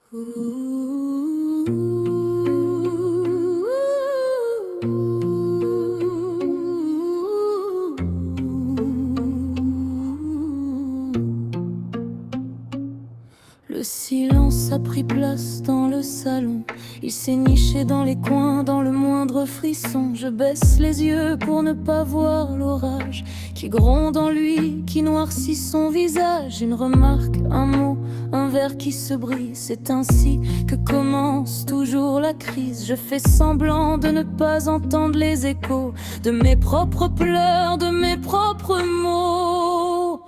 Le silence a pris place dans le salon. Il s'est niché dans les coins, dans le moindre frisson. Je baisse les yeux pour ne pas voir l'orage qui gronde en lui, qui noircit son visage. Une remarque, un mot, un verre qui se brise. C'est ainsi que commence toujours la crise. Je fais semblant de ne pas entendre les échos de mes propres pleurs, de mes propres mots.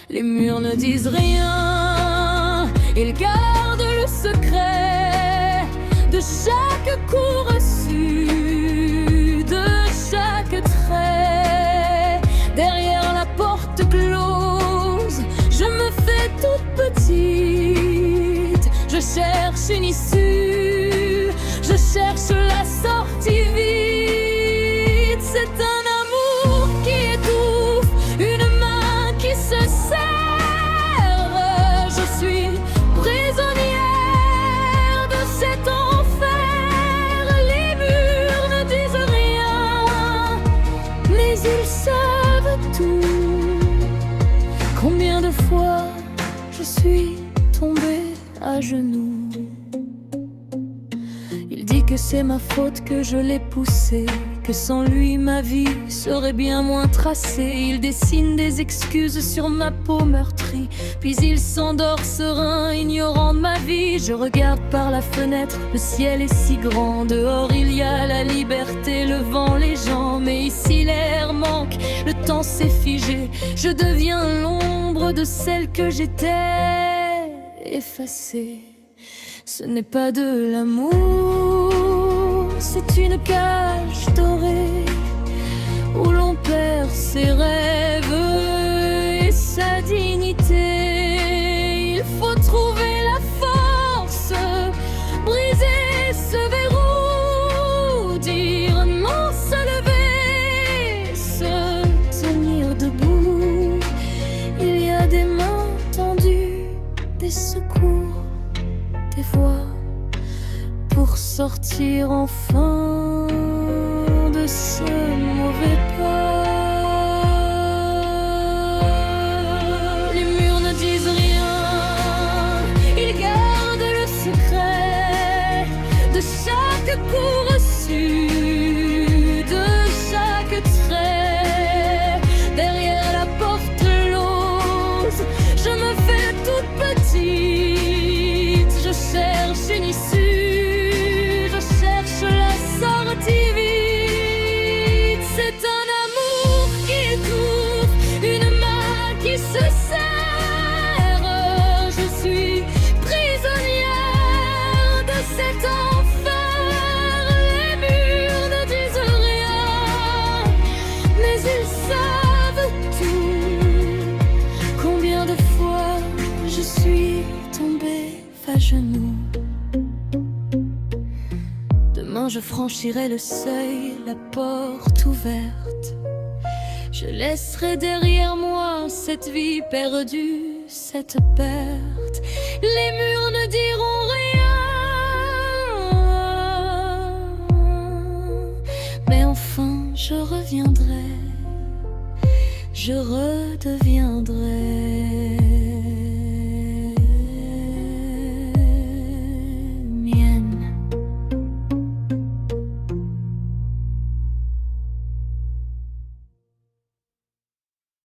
Les murs ne disent rien, ils gardent le secret de chaque coup reçu, de chaque trait. Derrière la porte close, je me fais toute petite. Je cherche une issue, je cherche la sortie vite. C'est un amour qui étouffe, une main qui se serre. Je suis prisonnière de cet enfer. Les murs ne disent rien, mais ils savent tout. Combien de fois je suis tombée à genoux. Il dit que c'est ma faute, que je l'ai poussé, que sans lui ma vie serait bien moins tracée. Il dessine des excuses sur ma peau meurtrie, puis il s'endort serein, ignorant de ma vie. Je regarde par la fenêtre, le ciel est si grand. Dehors il y a la liberté, le vent, les gens. Mais ici l'air manque, le temps s'est figé. Je deviens l'ombre de celle que j'étais, effacée. Ce n'est pas de l'amour, c'est une cage dorée où l'on perd ses rêves et sa dignité. Il faut trouver la force, briser ce verrou, dire non, se lever, se tenir debout. Il y a des mains tendues, des secours, des voix pour sortir enfin de ce mauvais pas. Les murs ne disent rien, ils gardent le secret de chaque coup reçu, de chaque trait. Derrière la porte close, je me fais toute petite. Je cherche une issue, je cherche la sortie vite. C'est un amour qui étouffe, une main qui se serre. Je suis prisonnière de cet enfer. Les murs ne disent rien, mais ils savent tout. Combien de fois je suis tombée à genoux. Demain je franchirai le seuil, la porte ouverte. Je laisserai derrière moi cette vie perdue, cette perte. Les murs ne diront rien, mais enfin je reviendrai, je redeviendrai